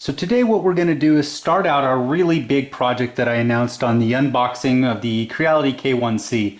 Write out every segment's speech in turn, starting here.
So today what we're going to do is start out our really big project that I announced on the unboxing of the Creality K1C.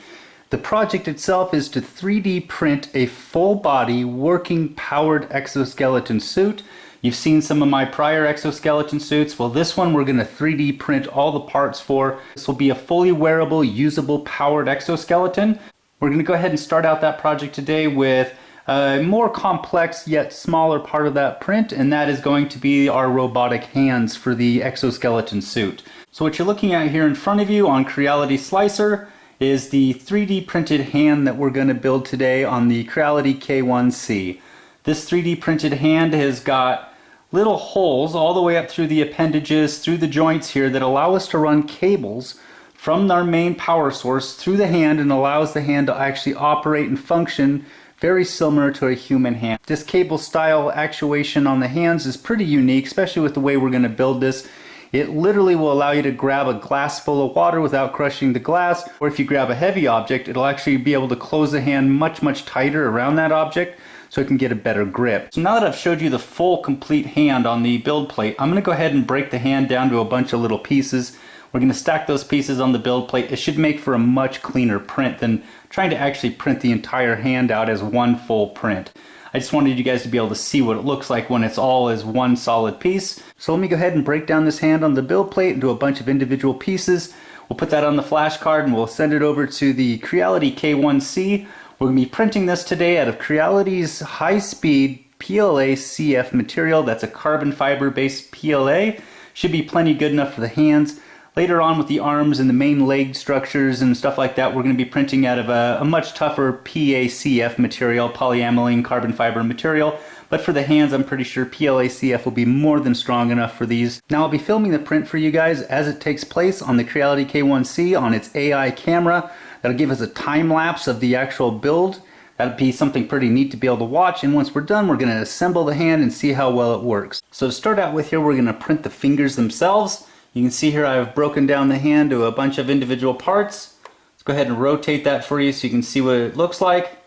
The project itself is to 3D print a full body working powered exoskeleton suit. You've seen some of my prior exoskeleton suits. Well, this one we're going to 3D print all the parts for. This will be a fully wearable, usable, powered exoskeleton. We're going to go ahead and start out that project today with a more complex yet smaller part of that print, and that is going to be our robotic hands for the exoskeleton suit. So what you're looking at here in front of you on Creality Slicer is the 3D printed hand that we're going to build today on the Creality K1C. This 3D printed hand has got little holes all the way up through the appendages, through the joints here, that allow us to run cables from our main power source through the hand and allows the hand to actually operate and function very similar to a human hand. This cable style actuation on the hands is pretty unique, especially with the way we're going to build this. It literally will allow you to grab a glass full of water without crushing the glass, or if you grab a heavy object, it'll actually be able to close the hand much tighter around that object so it can get a better grip. So now that I've showed you the full complete hand on the build plate, I'm going to go ahead and break the hand down to a bunch of little pieces. We're going to stack those pieces on the build plate. It should make for a much cleaner print than trying to actually print the entire hand out as one full print. I just wanted you guys to be able to see what it looks like when it's all as one solid piece. So let me go ahead and break down this hand on the build plate into a bunch of individual pieces. We'll put that on the flash card and we'll send it over to the Creality K1C. We're going to be printing this today out of Creality's high-speed PLA CF material. That's a carbon fiber based PLA. Should be plenty good enough for the hands. Later on with the arms and the main leg structures and stuff like that, we're going to be printing out of a much tougher PACF material, polyamylene carbon fiber material. But for the hands, I'm pretty sure PLA-CF will be more than strong enough for these. Now I'll be filming the print for you guys as it takes place on the Creality K1C on its AI camera. That'll give us a time lapse of the actual build. That'll be something pretty neat to be able to watch, and once we're done, we're going to assemble the hand and see how well it works. So to start out with here, we're going to print the fingers themselves. You can see here I've broken down the hand to a bunch of individual parts. Let's go ahead and rotate that for you so you can see what it looks like.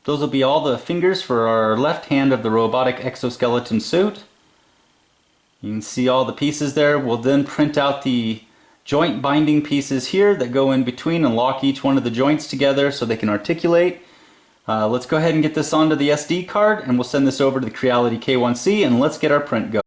Those will be all the fingers for our left hand of the robotic exoskeleton suit. You can see all the pieces there. We'll then print out the joint binding pieces here that go in between and lock each one of the joints together so they can articulate. Let's go ahead and get this onto the SD card and we'll send this over to the Creality K1C and let's get our print going.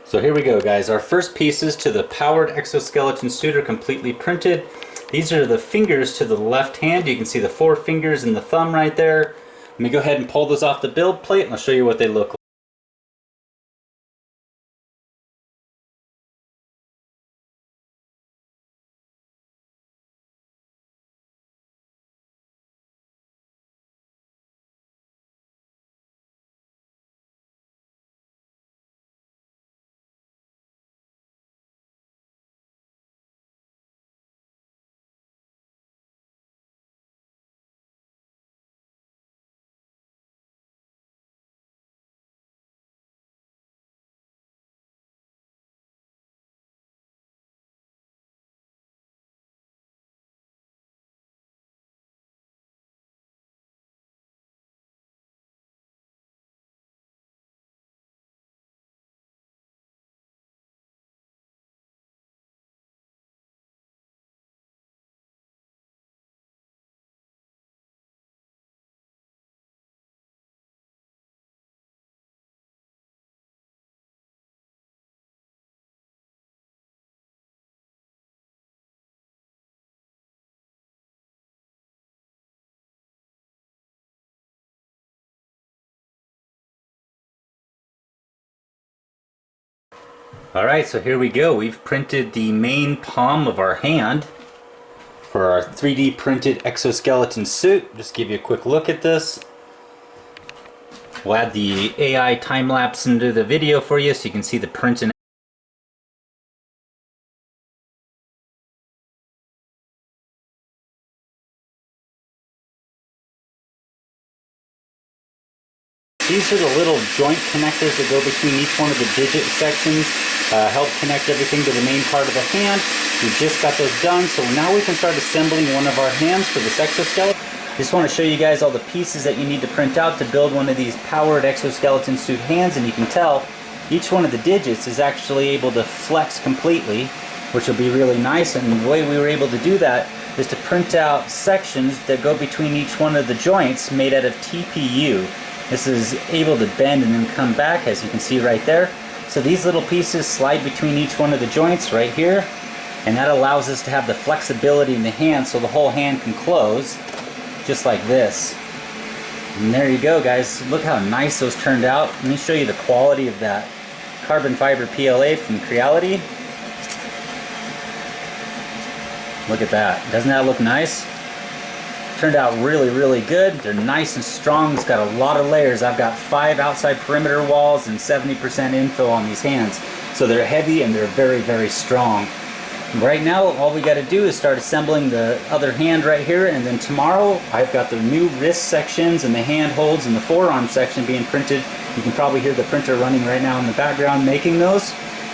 So here we go, guys. Our first pieces to the powered exoskeleton suit are completely printed. These are the fingers to the left hand. You can see the 4 fingers and the thumb right there. Let me go ahead and pull those off the build plate and I'll show you what they look like. Alright, so here we go. We've printed the main palm of our hand for our 3D printed exoskeleton suit. Just give you a quick look at this. We'll add the AI time lapse into the video for you so you can see the print and these are the little joint connectors that go between each one of the digit sections, help connect everything to the main part of the hand. We just got those done, so now we can start assembling one of our hands for this exoskeleton. Just want to show you guys all the pieces that you need to print out to build one of these powered exoskeleton suit hands, and you can tell each one of the digits is actually able to flex completely, which will be really nice. And the way we were able to do that is to print out sections that go between each one of the joints made out of TPU. This is able to bend and then come back, as you can see right there. So these little pieces slide between each one of the joints right here, and that allows us to have the flexibility in the hand so the whole hand can close just like this. And there you go, guys. Look how nice those turned out. Let me show you the quality of that carbon fiber PLA from Creality. Look at that. Doesn't that look nice? Turned out really, really good. They're nice and strong. It's got a lot of layers. I've got 5 outside perimeter walls and 70% infill on these hands. So they're heavy and they're very, very strong. Right now, all we got to do is start assembling the other hand right here, and then tomorrow I've got the new wrist sections and the hand holds and the forearm section being printed. You can probably hear the printer running right now in the background making those.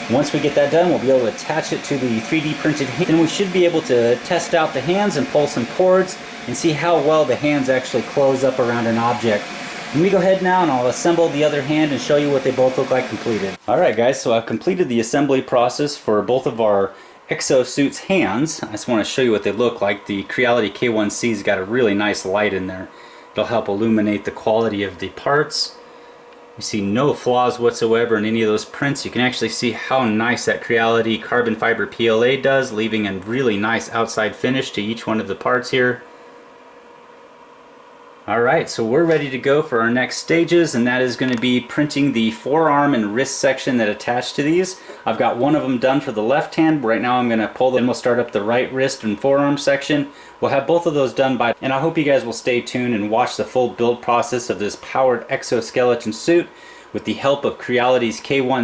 Once we get that done, we'll be able to attach it to the 3D printed hand. Then we should be able to test out the hands and pull some cords and see how well the hands actually close up around an object. Let me go ahead now and I'll assemble the other hand and show you what they both look like completed. Alright guys, so I've completed the assembly process for both of our EXO-SUIT's hands. I just want to show you what they look like. The Creality K1C's got a really nice light in there. It'll help illuminate the quality of the parts. You see no flaws whatsoever in any of those prints. You can actually see how nice that Creality carbon fiber PLA does, leaving a really nice outside finish to each one of the parts here. Alright, so we're ready to go for our next stages, and that is going to be printing the forearm and wrist section that attach to these. I've got one of them done for the left hand. Right now I'm going to pull them. We'll start up the right wrist and forearm section. We'll have both of those done by, and I hope you guys will stay tuned and watch the full build process of this powered exoskeleton suit with the help of Creality's K1